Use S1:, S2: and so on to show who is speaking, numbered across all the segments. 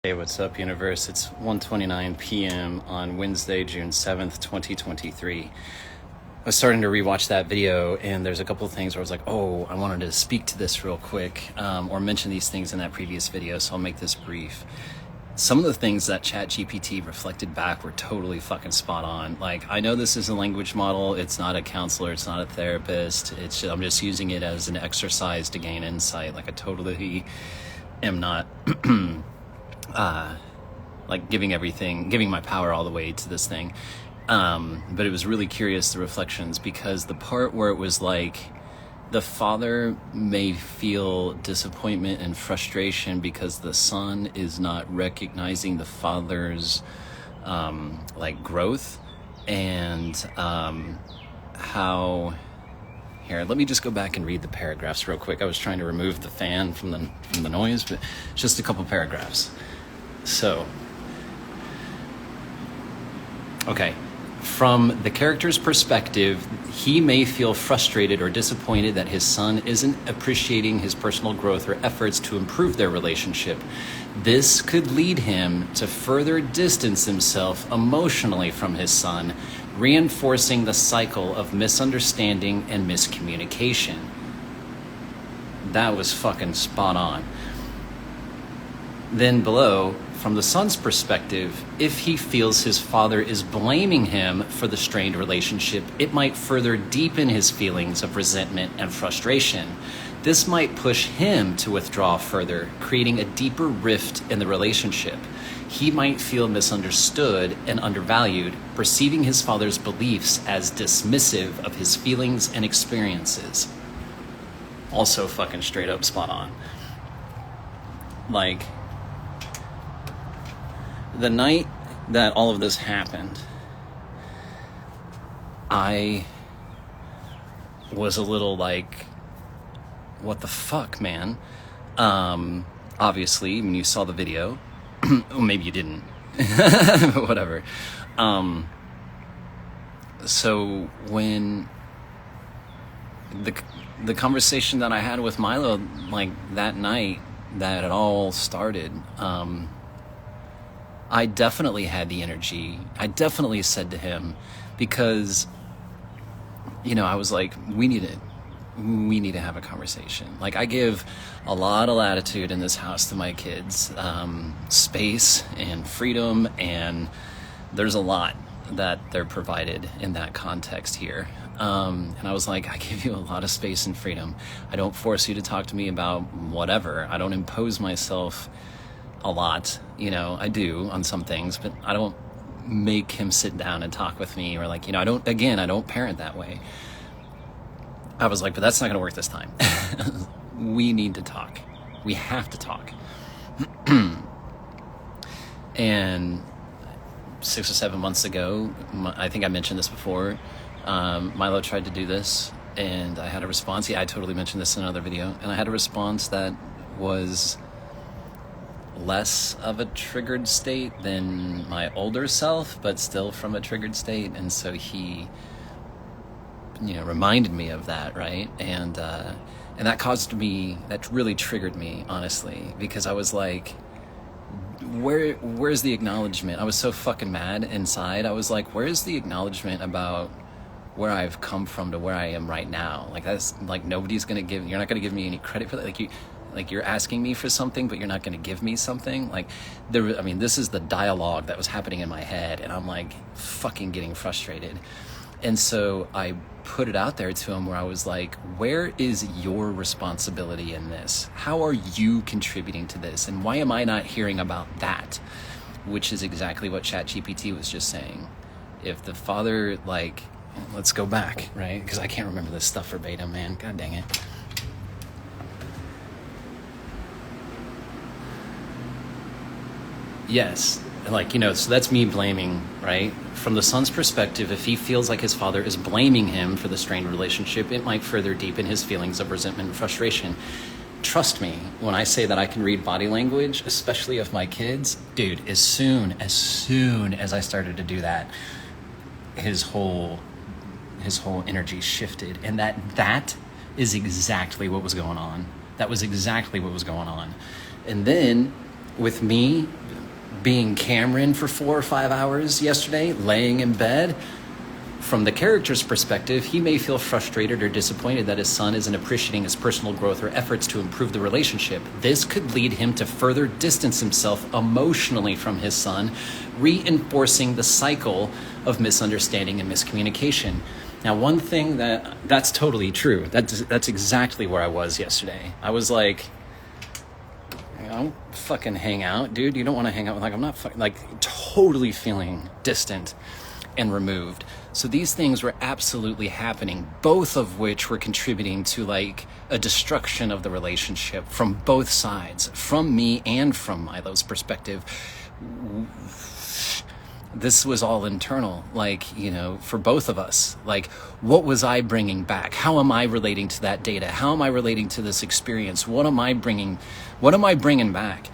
S1: Hey, what's up, universe? It's 1:29 p.m. on Wednesday, June 7th, 2023. I was starting to rewatch that video, and there's a couple of things where I was like, oh, I wanted to speak to this real quick, or mention these things in that previous video, so I'll make this brief. Some of the things that ChatGPT reflected back were totally fucking spot on. Like, I know this is a language model, it's not a counselor, it's not a therapist, I'm just using it as an exercise to gain insight. Like, I totally am not like giving my power all the way to this thing. But it was really curious, the reflections, because the part where it was like, the father may feel disappointment and frustration because the son is not recognizing the father's growth, and how, here, let me just go back and read the paragraphs real quick. I was trying to remove the fan from the noise, but just a couple paragraphs. So, okay. From the character's perspective, he may feel frustrated or disappointed that his son isn't appreciating his personal growth or efforts to improve their relationship. This could lead him to further distance himself emotionally from his son, reinforcing the cycle of misunderstanding and miscommunication. That was fucking spot on. Then below, from the son's perspective, if he feels his father is blaming him for the strained relationship, it might further deepen his feelings of resentment and frustration. This might push him to withdraw further, creating a deeper rift in the relationship. He might feel misunderstood and undervalued, perceiving his father's beliefs as dismissive of his feelings and experiences. Also fucking straight up spot on. Like, the night that all of this happened, I was a little like, what the fuck, man? Obviously, when you saw the video, or maybe you didn't, but whatever. So when the conversation that I had with Milo, like that night that it all started, I definitely had the energy. I definitely said to him, because, I was like, we need to have a conversation. Like, I give a lot of latitude in this house to my kids, space and freedom, and there's a lot that they're provided in that context here. And I was like, I give you a lot of space and freedom. I don't force you to talk to me about whatever. I don't impose myself a lot. I do on some things, but I don't make him sit down and talk with me, or like, I don't parent that way. I was like, but that's not going to work this time. We need to talk. We have to talk. And 6 or 7 months ago, I think I mentioned this before, Milo tried to do this, and I had a response. Yeah, I totally mentioned this in another video, and I had a response that was less of a triggered state than my older self, but still from a triggered state. And so he, reminded me of that, right? And that really triggered me, honestly, because I was like, where's the acknowledgement? I was so fucking mad inside. I was like, where's the acknowledgement about where I've come from to where I am right now? Like, that's like, you're not gonna give me any credit for that. Like you're asking me for something, but you're not going to give me something. Like, this is the dialogue that was happening in my head, and I'm like fucking getting frustrated. And so I put it out there to him, where I was like, where is your responsibility in this? How are you contributing to this? And why am I not hearing about that? Which is exactly what ChatGPT was just saying. If the father, let's go back, right? Because I can't remember this stuff verbatim, man. God dang it. Yes, so that's me blaming, right? From the son's perspective, if he feels like his father is blaming him for the strained relationship, it might further deepen his feelings of resentment and frustration. Trust me when I say that I can read body language, especially of my kids. Dude, as soon as I started to do that, his whole energy shifted, and that is exactly what was going on. That was exactly what was going on. And then with me being Cameron for 4 or 5 hours yesterday, laying in bed, from the character's perspective, he may feel frustrated or disappointed that his son isn't appreciating his personal growth or efforts to improve the relationship. This could lead him to further distance himself emotionally from his son, reinforcing the cycle of misunderstanding and miscommunication. Now, one thing that's totally true. That's exactly where I was yesterday. I was like, I don't fucking hang out, dude. You don't want to hang out with, like, I'm not fucking, like, totally feeling distant and removed. So these things were absolutely happening, both of which were contributing to, like, a destruction of the relationship from both sides, from me and from Milo's perspective. This was all internal, like, you know, for both of us. Like, what was I bringing back? How am I relating to that data? How am I relating to this experience? What am I bringing back?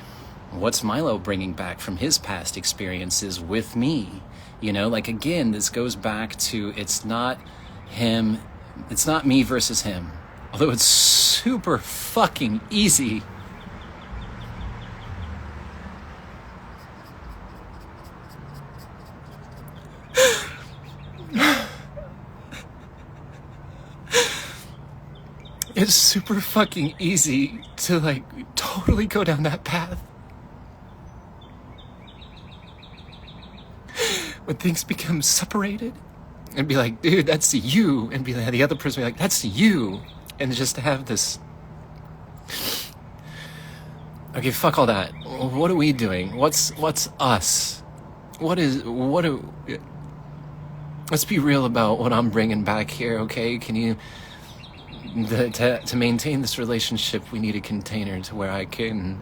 S1: What's Milo bringing back from his past experiences with me? You know, like, again, this goes back to, it's not him, it's not me versus him. Although it's super fucking easy. It's super fucking easy to, like, totally go down that path. When things become separated, and be like, dude, that's you, and be like, the other person be like, that's you, and just to have this, okay, fuck all that. What are we doing? What's us? Let's be real about what I'm bringing back here, okay? Can you, to maintain this relationship, we need a container to where I can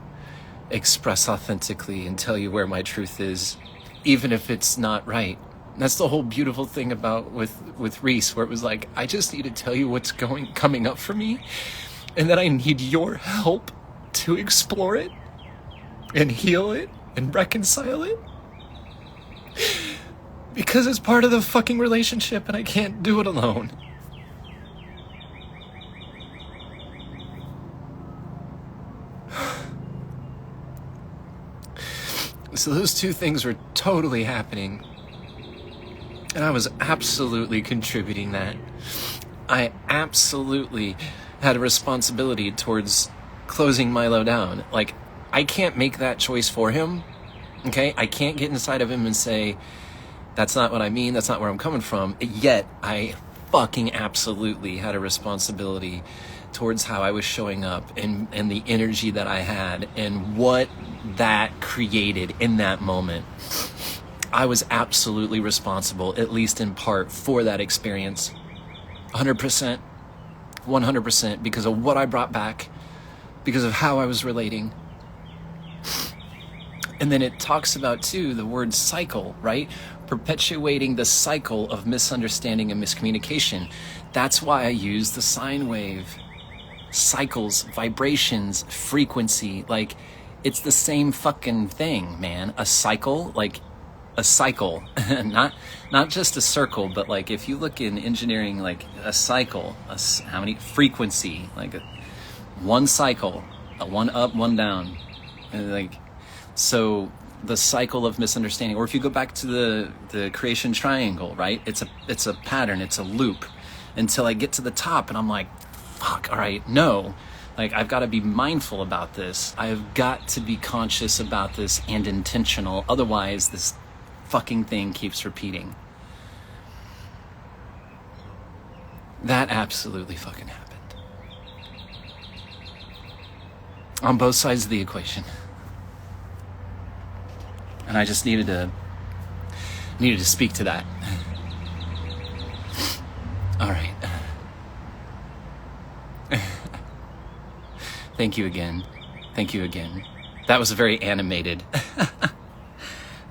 S1: express authentically and tell you where my truth is, even if it's not right. That's the whole beautiful thing about with Reese, where it was like, I just need to tell you what's coming up for me, and that I need your help to explore it and heal it and reconcile it, because it's part of the fucking relationship and I can't do it alone. So those two things were totally happening, and I was absolutely contributing that. I absolutely had a responsibility towards closing Milo down. Like, I can't make that choice for him, okay? I can't get inside of him and say, that's not what I mean, that's not where I'm coming from. Yet, I fucking absolutely had a responsibility towards how I was showing up and the energy that I had and what that created in that moment. I was absolutely responsible, at least in part, for that experience. 100%, 100%, because of what I brought back, because of how I was relating. And then it talks about, too, the word cycle, right? Perpetuating the cycle of misunderstanding and miscommunication. That's why I use the sine wave. Cycles, vibrations, frequency, like, it's the same fucking thing, man. A cycle, like a cycle, not just a circle, but like if you look in engineering, like a cycle, how many frequency, like one cycle, a one up, one down, and like, so the cycle of misunderstanding. Or if you go back to the creation triangle, right? It's a pattern, it's a loop, until I get to the top, and I'm like, fuck, all right, no. Like, I've got to be mindful about this. I've got to be conscious about this and intentional. Otherwise, this fucking thing keeps repeating. That absolutely fucking happened. On both sides of the equation. And I just needed to speak to that. All right. Thank you again. Thank you again. That was a very animated.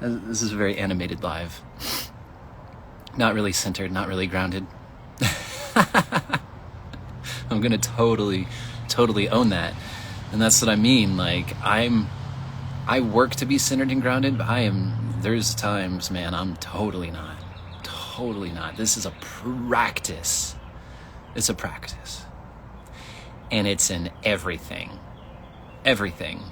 S1: This is a very animated live. Not really centered, not really grounded. I'm gonna totally own that. And that's what I mean. Like, I work to be centered and grounded, but there's times, man, I'm totally not. Totally not. This is a practice. It's a practice. And it's in everything. Everything.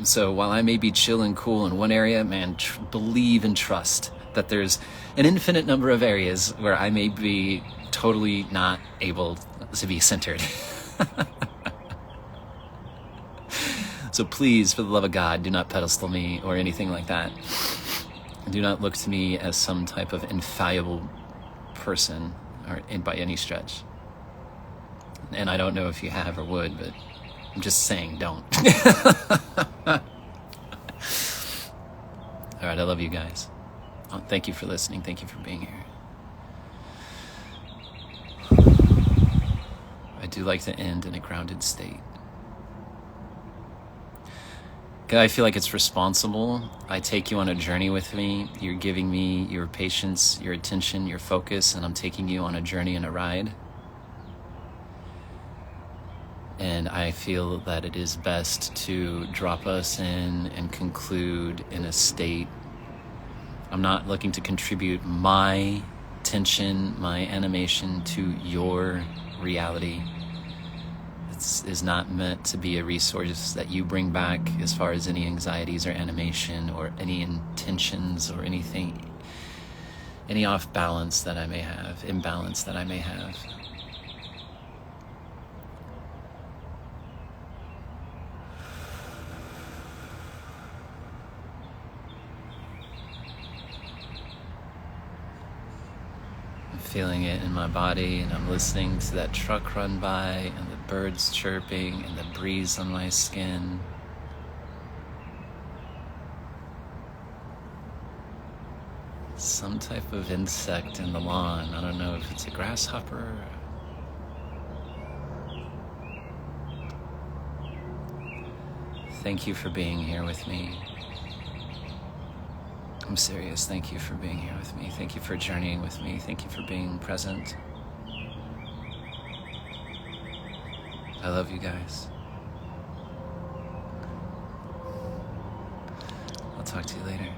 S1: So while I may be chill and cool in one area, man, believe and trust that there's an infinite number of areas where I may be totally not able to be centered. So please, for the love of God, do not pedestal me or anything like that. Do not look to me as some type of infallible person or by any stretch. And I don't know if you have or would, but I'm just saying, don't. All right, I love you guys. Thank you for listening. Thank you for being here. I do like to end in a grounded state. I feel like it's responsible. I take you on a journey with me. You're giving me your patience, your attention, your focus, and I'm taking you on a journey and a ride. And I feel that it is best to drop us in and conclude in a state. I'm not looking to contribute my tension, my animation to your reality. Is not meant to be a resource that you bring back as far as any anxieties or animation or any intentions or anything, any off balance that I may have, imbalance that I may have. Feeling it in my body, and I'm listening to that truck run by and the birds chirping and the breeze on my skin. Some type of insect in the lawn. I don't know if it's a grasshopper. Thank you for being here with me. I'm serious. Thank you for being here with me. Thank you for journeying with me. Thank you for being present. I love you guys. I'll talk to you later.